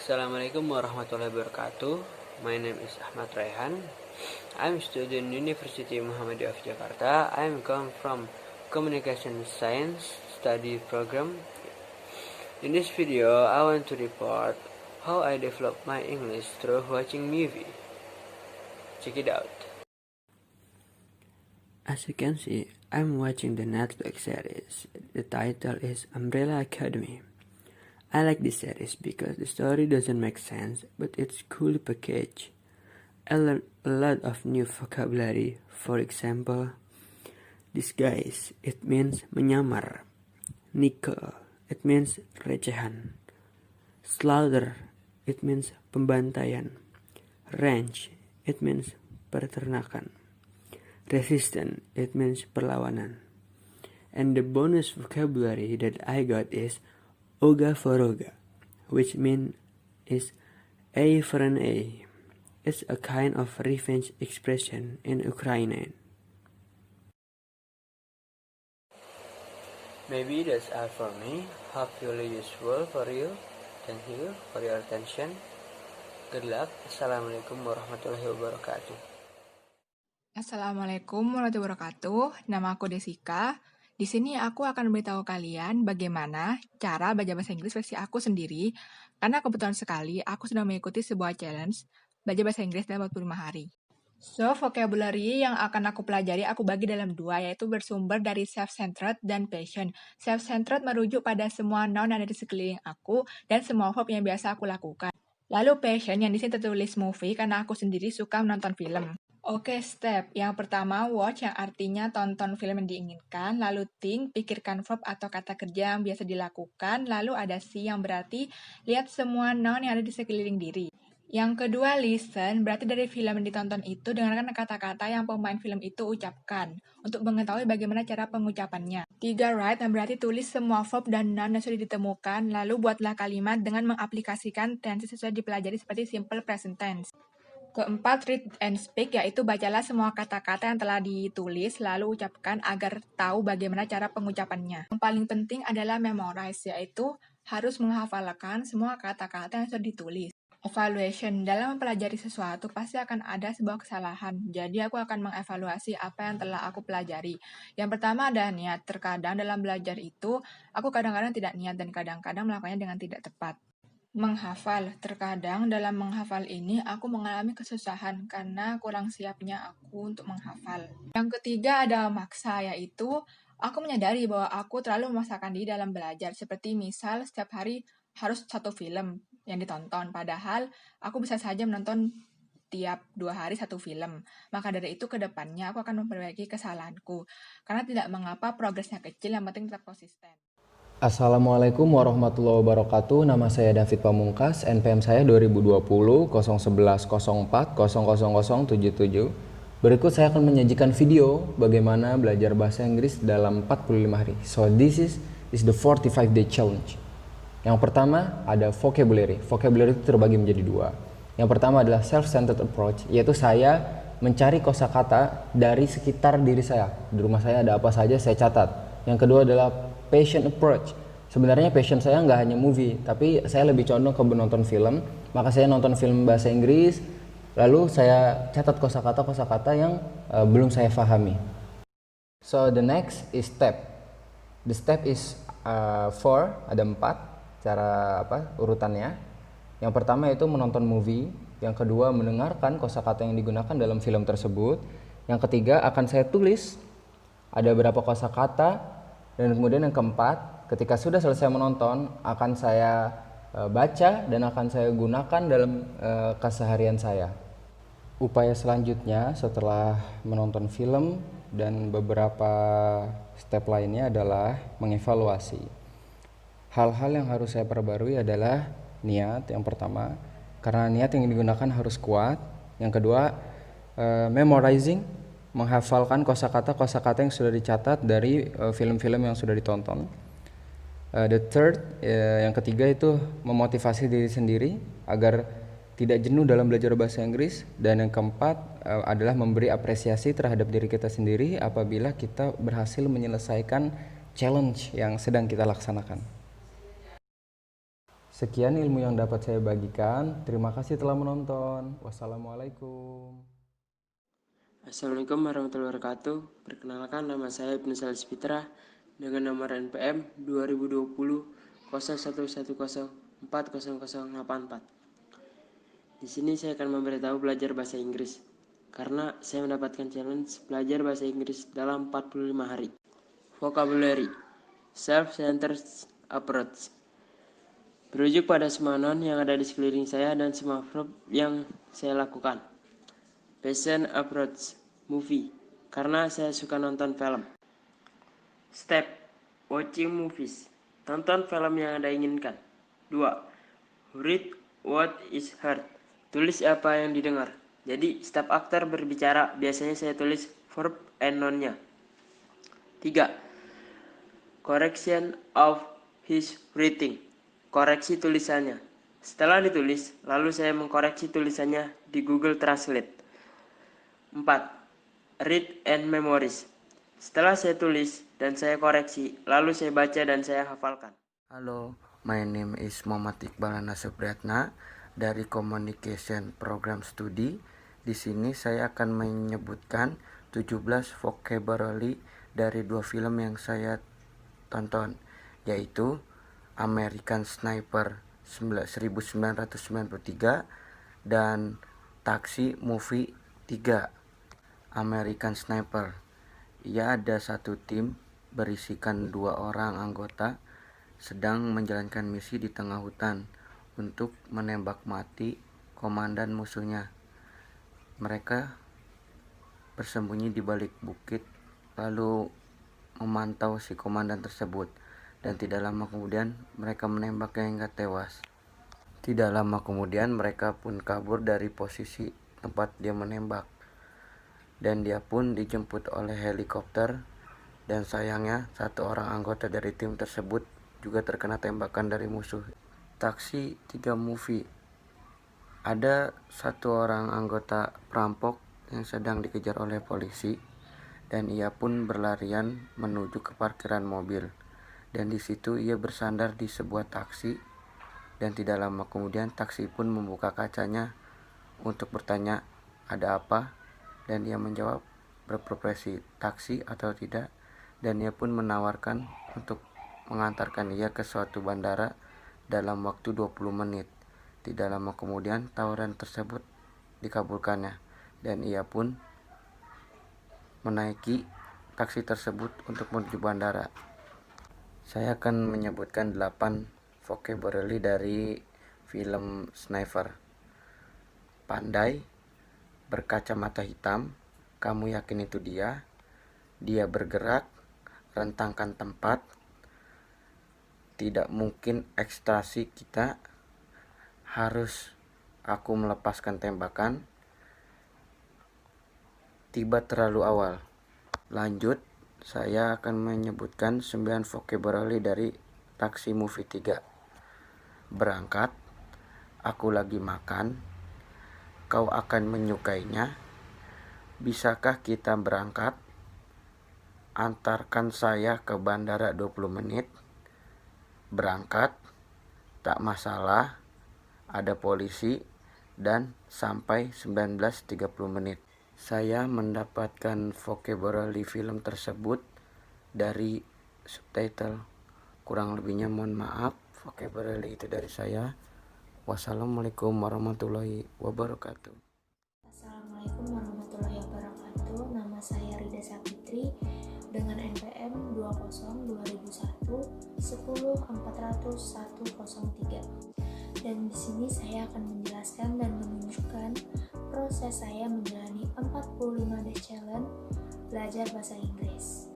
Assalamualaikum warahmatullahi wabarakatuh. My name is Ahmad Raihan. I'm student University Muhammadiyah of Jakarta. I'm come from Communication Science study program. In this video, I want to report how I develop my English through watching movie. Check it out. As you can see, I'm watching the Netflix series. The title is Umbrella Academy. I like this series because the story doesn't make sense, but it's cool package. I learned a lot of new vocabulary. For example, disguise, it means menyamar. Nickel, it means recehan. Slaughter, it means pembantaian. Ranch, it means peternakan. Resistant, it means perlawanan. And the bonus vocabulary that I got is Oga Foroga, which means is A for an A. It's a kind of revenge expression in Ukrainian. Maybe that's all for me. Hopefully useful for you. Thank you for your attention. Good luck. Assalamualaikum warahmatullahi wabarakatuh. Assalamualaikum warahmatullahi wabarakatuh. Nama aku Desika. Di sini aku akan memberitahu kalian bagaimana cara belajar bahasa Inggris versi aku sendiri, karena kebetulan sekali aku sedang mengikuti sebuah challenge belajar bahasa Inggris dalam 45 hari. So, vocabulary yang akan aku pelajari aku bagi dalam dua, yaitu bersumber dari self-centered dan passion. Self-centered merujuk pada semua noun yang ada di sekeliling aku dan semua verb yang biasa aku lakukan. Lalu passion yang di sini tertulis movie karena aku sendiri suka menonton film. Oke, step. Yang pertama, watch yang artinya tonton film yang diinginkan. Lalu think, pikirkan verb atau kata kerja yang biasa dilakukan. Lalu ada see yang berarti lihat semua noun yang ada di sekeliling diri. Yang kedua, listen, berarti dari film yang ditonton itu dengarkan kata-kata yang pemain film itu ucapkan untuk mengetahui bagaimana cara pengucapannya. 3, write, yang berarti tulis semua verb dan noun yang sudah ditemukan, lalu buatlah kalimat dengan mengaplikasikan tense sesuai dipelajari seperti simple present tense. Keempat, read and speak, yaitu bacalah semua kata-kata yang telah ditulis, lalu ucapkan agar tahu bagaimana cara pengucapannya. Yang paling penting adalah memorize, yaitu harus menghafalkan semua kata-kata yang sudah ditulis. Evaluation, dalam mempelajari sesuatu pasti akan ada sebuah kesalahan, jadi aku akan mengevaluasi apa yang telah aku pelajari. Yang pertama ada niat, terkadang dalam belajar itu, aku kadang-kadang tidak niat dan kadang-kadang melakukannya dengan tidak tepat. Menghafal, terkadang dalam menghafal ini aku mengalami kesusahan karena kurang siapnya aku untuk menghafal. Yang ketiga ada maksa, yaitu aku menyadari bahwa aku terlalu memaksakan diri dalam belajar, seperti misal setiap hari harus satu film yang ditonton, padahal aku bisa saja menonton tiap 2 hari satu film. Maka dari itu ke depannya aku akan memperbaiki kesalahanku, karena tidak mengapa progresnya kecil, yang penting tetap konsisten. Assalamualaikum warahmatullahi wabarakatuh. Nama saya David Pamungkas, NPM saya 2020 011 04 00077. Berikut saya akan menyajikan video bagaimana belajar bahasa Inggris dalam 45 hari. So this is the 45 day challenge. Yang pertama ada vocabulary. Vocabulary itu terbagi menjadi dua. Yang pertama adalah self-centered approach, yaitu saya mencari kosakata dari sekitar diri saya. Di rumah saya ada apa saja saya catat. Yang kedua adalah passion approach. Sebenarnya passion saya nggak hanya movie, tapi saya lebih condong ke menonton film. Maka saya nonton film bahasa Inggris, lalu saya catat kosakata yang belum saya pahami. So the next is step. The step is 4, ada 4 cara urutannya. Yang pertama itu menonton movie, yang kedua mendengarkan kosakata yang digunakan dalam film tersebut. Yang ketiga akan saya tulis ada berapa kosakata. Dan kemudian yang keempat, ketika sudah selesai menonton, akan saya baca dan akan saya gunakan dalam keseharian saya. Upaya selanjutnya setelah menonton film dan beberapa step lainnya adalah mengevaluasi. Hal-hal yang harus saya perbarui adalah niat yang pertama, karena niat yang digunakan harus kuat. Yang kedua, memorizing, menghafalkan kosakata yang sudah dicatat dari film-film yang sudah ditonton. The third, yang ketiga itu memotivasi diri sendiri agar tidak jenuh dalam belajar bahasa Inggris. Dan yang keempat adalah memberi apresiasi terhadap diri kita sendiri apabila kita berhasil menyelesaikan challenge yang sedang kita laksanakan. Sekian ilmu yang dapat saya bagikan. Terima kasih telah menonton. Wassalamualaikum. Assalamualaikum warahmatullahi wabarakatuh. Perkenalkan, nama saya Ibnu Salis Fitra dengan nomor NPM 2020 0110 40084. Di sini saya akan memberitahu belajar bahasa Inggris karena saya mendapatkan challenge belajar bahasa Inggris dalam 45 hari. Vocabulary: self-centered approach. Berujuk pada semua non yang ada di sekeliling saya dan semua verb yang saya lakukan. Passion approach, movie, karena saya suka nonton film. Step, watching movies, tonton film yang Anda inginkan. 2. Read what is heard, tulis apa yang didengar. Jadi setiap aktor berbicara biasanya saya tulis verb and noun-nya. 3. Correction of his writing, koreksi tulisannya. Setelah ditulis, lalu saya mengkoreksi tulisannya di Google Translate. 4. Read and memorize. Setelah saya tulis dan saya koreksi, lalu saya baca dan saya hafalkan. Halo, my name is Muhammad Iqbal Supriyatna dari Communication Program Studi. Di sini saya akan menyebutkan 17 vocabulary dari 2 film yang saya tonton, yaitu American Sniper 1993 dan Taxi Movie 3. American Sniper, ia ada satu tim berisikan 2 orang anggota sedang menjalankan misi di tengah hutan untuk menembak mati komandan musuhnya. Mereka bersembunyi di balik bukit lalu memantau si komandan tersebut, dan tidak lama kemudian mereka menembaknya hingga tewas. Tidak lama kemudian mereka pun kabur dari posisi tempat dia menembak, dan dia pun dijemput oleh helikopter, dan sayangnya satu orang anggota dari tim tersebut juga terkena tembakan dari musuh. Taxi 3 Movie, ada satu orang anggota perampok yang sedang dikejar oleh polisi, dan ia pun berlarian menuju ke parkiran mobil, dan di situ ia bersandar di sebuah taksi, dan tidak lama kemudian taksi pun membuka kacanya untuk bertanya ada apa, dan ia menjawab berprofesi taksi atau tidak, dan ia pun menawarkan untuk mengantarkan ia ke suatu bandara dalam waktu 20 menit. Tidak lama kemudian tawaran tersebut dikabulkannya, dan ia pun menaiki taksi tersebut untuk menuju bandara. Saya akan menyebutkan 8 vocabulary dari film Sniper. Pandai, berkacamata hitam, kamu yakin itu dia bergerak, rentangkan tempat, tidak mungkin ekstasi kita, harus aku melepaskan tembakan, tiba terlalu awal. Lanjut, saya akan menyebutkan 9 vocabulary dari Taxi Movie 3. Berangkat, aku lagi makan, kau akan menyukainya, bisakah kita berangkat, antarkan saya ke bandara 20 menit, berangkat, tak masalah, ada polisi, dan sampai 19.30 menit. Saya mendapatkan vocabulary film tersebut dari subtitle. Kurang lebihnya mohon maaf, vocabulary itu dari saya. Wassalamualaikum warahmatullahi wabarakatuh. Assalamualaikum warahmatullahi wabarakatuh. Nama saya Rida Sapitri dengan NPM 202010410103. Dan di sini saya akan menjelaskan dan menunjukkan proses saya menjalani 45 day challenge belajar bahasa Inggris.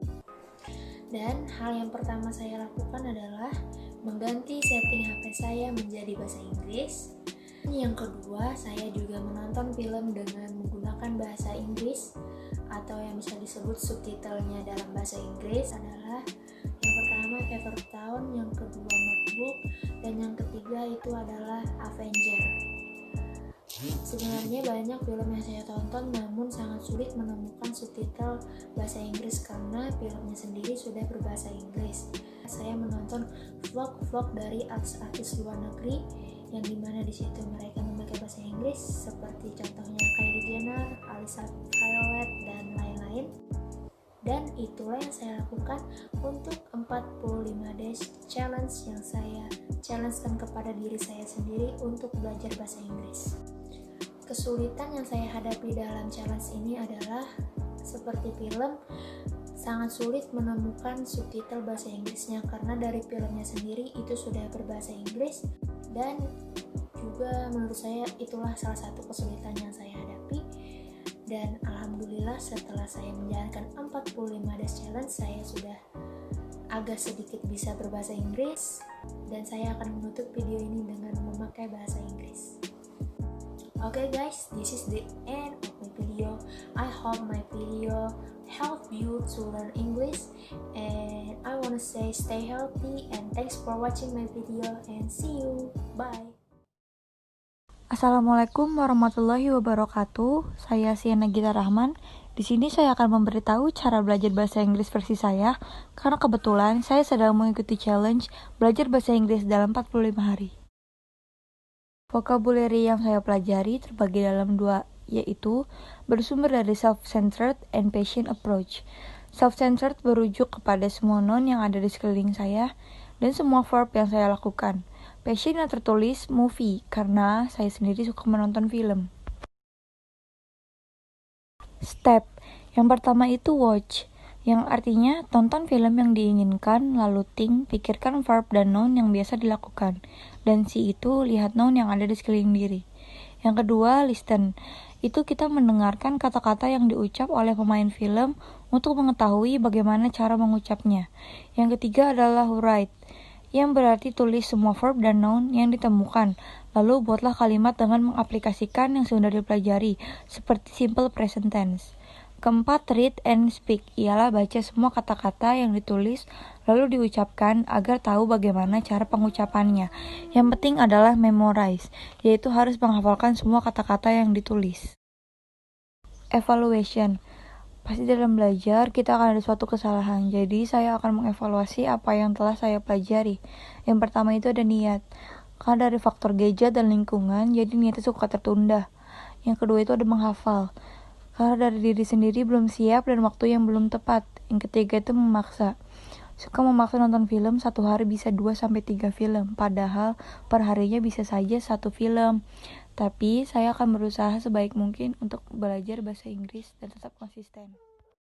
Dan hal yang pertama saya lakukan adalah mengganti setting HP saya menjadi bahasa Inggris. Yang kedua, saya juga menonton film dengan menggunakan bahasa Inggris atau yang bisa disebut subtitlenya dalam bahasa Inggris adalah yang pertama Paper Town, yang kedua Notebook, dan yang ketiga itu adalah Avenger. Sebenarnya banyak film yang saya tonton namun sangat sulit menemukan subtitle bahasa Inggris karena filmnya sendiri sudah berbahasa Inggris. Saya menonton vlog-vlog dari artis-artis luar negeri yang dimana di situ mereka memakai bahasa Inggris seperti contohnya Kylie Jenner, Alyssa Violet, dan lain-lain. Dan itulah yang saya lakukan untuk 45 days challenge yang saya challengekan kepada diri saya sendiri untuk belajar bahasa Inggris. Kesulitan yang saya hadapi dalam challenge ini adalah seperti film, sangat sulit menemukan subtitle bahasa Inggrisnya karena dari filmnya sendiri itu sudah berbahasa Inggris, dan juga menurut saya itulah salah satu kesulitan yang saya hadapi. Dan alhamdulillah setelah saya menjalankan 45 days challenge, saya sudah agak sedikit bisa berbahasa Inggris, dan saya akan menutup video ini dengan memakai bahasa Inggris. Okay guys, this is the end of my video. I hope my video help you to learn English, and I wanna say stay healthy and thanks for watching my video and see you. Bye. Assalamualaikum warahmatullahi wabarakatuh. Saya Siana Gita Rahman. Di sini saya akan memberitahu cara belajar bahasa Inggris versi saya karena kebetulan saya sedang mengikuti challenge belajar bahasa Inggris dalam 45 hari. Vocabulary yang saya pelajari terbagi dalam dua, yaitu bersumber dari self-centered and patient approach. Self-centered berujuk kepada semua noun yang ada di sekeliling saya dan semua verb yang saya lakukan. Passion yang tertulis movie, karena saya sendiri suka menonton film. Step, yang pertama itu watch, yang artinya tonton film yang diinginkan, lalu think, pikirkan verb dan noun yang biasa dilakukan. Dan C itu lihat noun yang ada di sekeliling diri. Yang kedua, listen, itu kita mendengarkan kata-kata yang diucap oleh pemain film untuk mengetahui bagaimana cara mengucapnya. Yang ketiga adalah write, yang berarti tulis semua verb dan noun yang ditemukan, lalu buatlah kalimat dengan mengaplikasikan yang sudah dipelajari, seperti simple present tense. Keempat, read and speak, ialah baca semua kata-kata yang ditulis, lalu diucapkan agar tahu bagaimana cara pengucapannya. Yang penting adalah memorize, yaitu harus menghafalkan semua kata-kata yang ditulis. Evaluation, pasti dalam belajar kita akan ada suatu kesalahan, jadi saya akan mengevaluasi apa yang telah saya pelajari. Yang pertama itu ada niat, karena dari faktor gadget dan lingkungan, jadi niatnya suka tertunda. Yang kedua itu ada menghafal, karena dari diri sendiri belum siap dan waktu yang belum tepat. Yang ketiga itu memaksa, suka memaksa nonton film, satu hari bisa 2-3 film, padahal perharinya bisa saja 1 film. Tapi saya akan berusaha sebaik mungkin untuk belajar bahasa Inggris dan tetap konsisten.